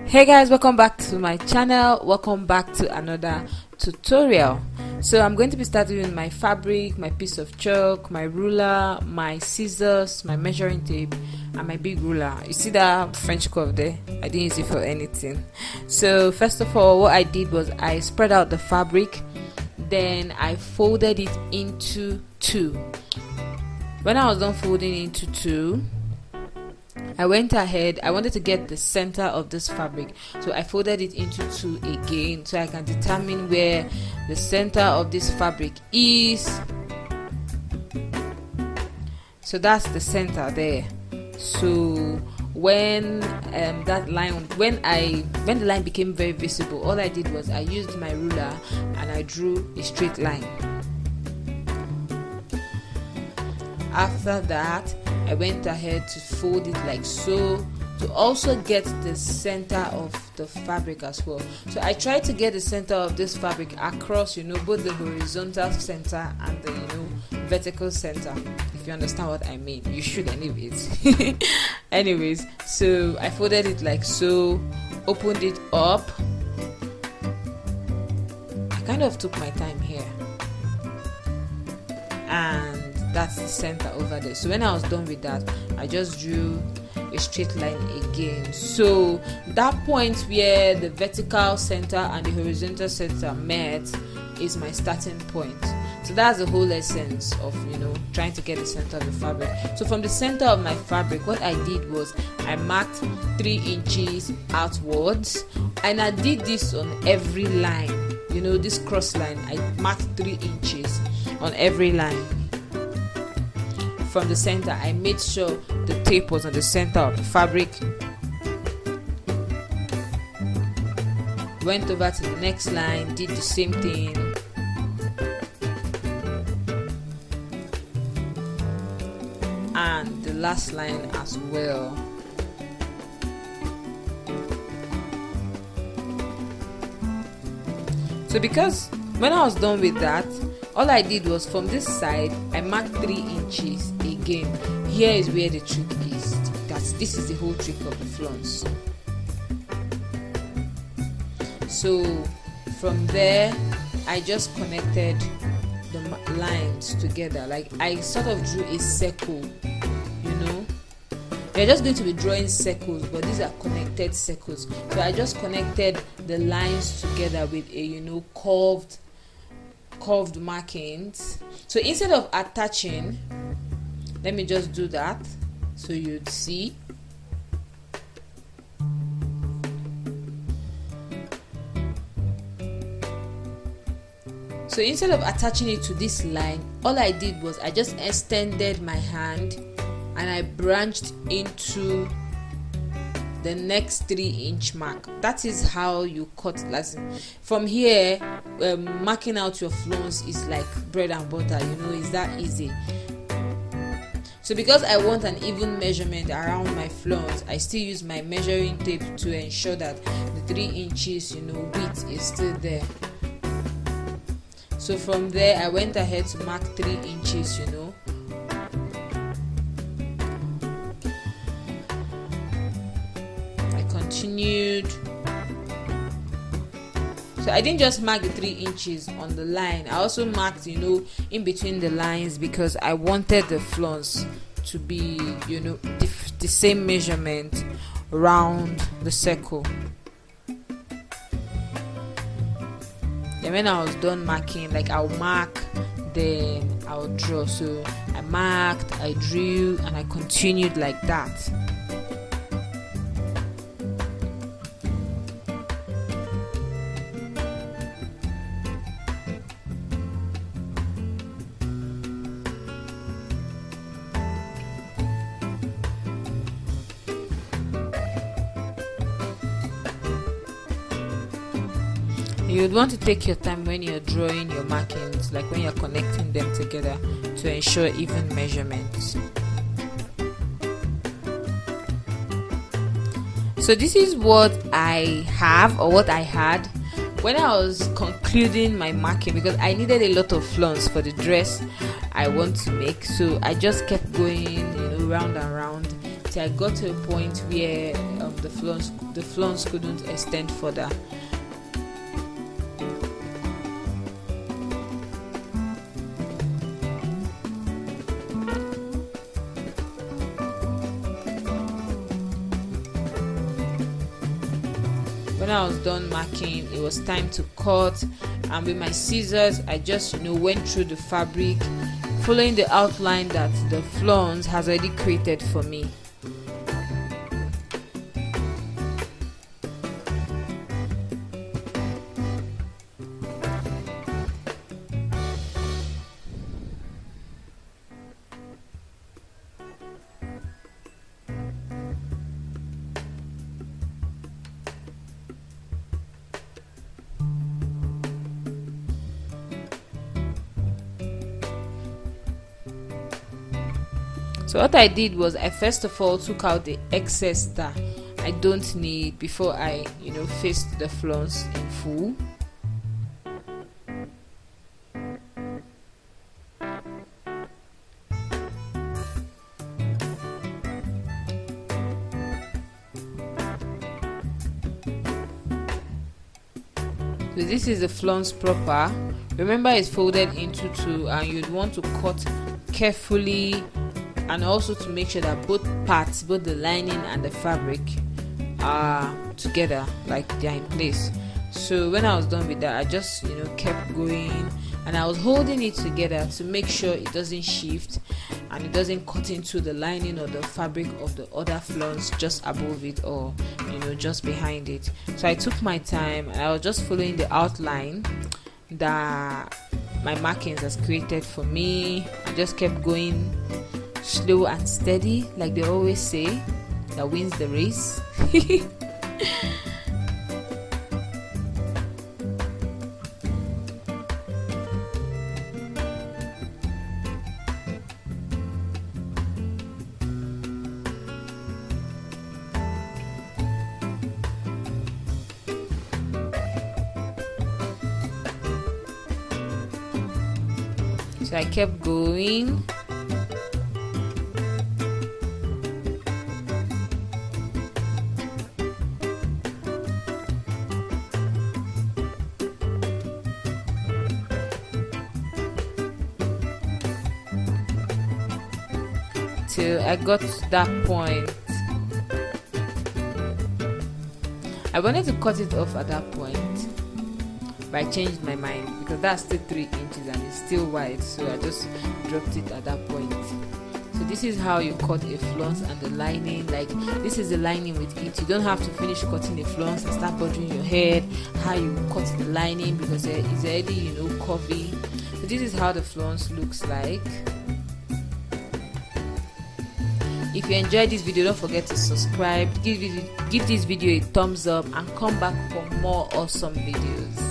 Hey guys, welcome back to my channel. Welcome back to another tutorial. So I'm going to be starting with my fabric, my piece of chalk, my ruler, my scissors, my measuring tape, and my big ruler. You see that French curve there? I didn't use it for anything. So first of all, what I did was I spread out the fabric, then I folded it into two. When I was done folding into two, I went ahead, I wanted to get the center of this fabric, so I folded it into two again so I can determine where the center of this fabric is. So that's the center there. So when that line, when the line became very visible, all I did was I used my ruler and I drew a straight line. After that, I went ahead to fold it like so to also get the center of the fabric as well. So I tried to get the center of this fabric across, both the horizontal center and the vertical center. If you understand what I mean, you should anyways. Anyways, so I folded it like so, opened it up. I kind of took my time here, and that's the center over there. So when I was done with that, I just drew a straight line again. So that point where the vertical center and the horizontal center met is my starting point. So that's the whole essence of trying to get the center of the fabric. So from the center of my fabric, what I did was I marked 3 inches outwards, and I did this on every line. This cross line, I marked 3 inches on every line. From the center, I made sure the tape was on the center of the fabric. Went over to the next line, did the same thing. And the last line as well. So because when I was done with that, all I did was from this side I marked 3 inches again. Here is where the trick is. This is the whole trick of the flounce. So from there I just connected the lines together. Like I sort of drew a circle. You're just going to be drawing circles, but these are connected circles. So I just connected the lines together with a curved markings. So instead of attaching, let me just do that so you'd see. So instead of attaching it to this line, all I did was I just extended my hand and I branched into the next 3-inch mark. That is how you cut. From here, marking out your flounce is like bread and butter. It's that easy. So because I want an even measurement around my flounce, I still use my measuring tape to ensure that the 3 inches width is still there. So from there I went ahead to mark 3 inches. Continued. So I didn't just mark the 3 inches on the line, I also marked in between the lines, because I wanted the flounce to be the same measurement around the circle. Then when I was done marking, I'll mark, then I'll draw. So I marked, I drew, and I continued like that. You would want to take your time when you're drawing your markings, like when you're connecting them together, to ensure even measurements. So this is what I have, or what I had when I was concluding my marking, because I needed a lot of flounce for the dress I want to make. So I just kept going round and round until I got to a point where the flounce couldn't extend further. When I was done marking, it was time to cut, and with my scissors I just went through the fabric, following the outline that the flounce has already created for me. So what I did was I first of all took out the excess that I don't need before I faced the flounce in full. So this is the flounce proper. Remember, it's folded into two, and you'd want to cut carefully, and also to make sure that both parts, both the lining and the fabric, are together, like they're in place. So when I was done with that, I just kept going, and I was holding it together to make sure it doesn't shift and it doesn't cut into the lining or the fabric of the other flounce just above it, or just behind it. So I took my time, and I was just following the outline that my markings has created for me. I just kept going slow and steady, like they always say, that wins the race. So I kept going. Till I got to that point. I wanted to cut it off at that point, but I changed my mind because that's still 3 inches and it's still wide, so I just dropped it at that point. So this is how you cut a flounce and the lining. Like, this is the lining with it. You don't have to finish cutting a flounce and start bothering your head how you cut the lining, because it's already curvy. So this is how the flounce looks like. If you enjoyed this video, don't forget to subscribe, give this video a thumbs up, and come back for more awesome videos.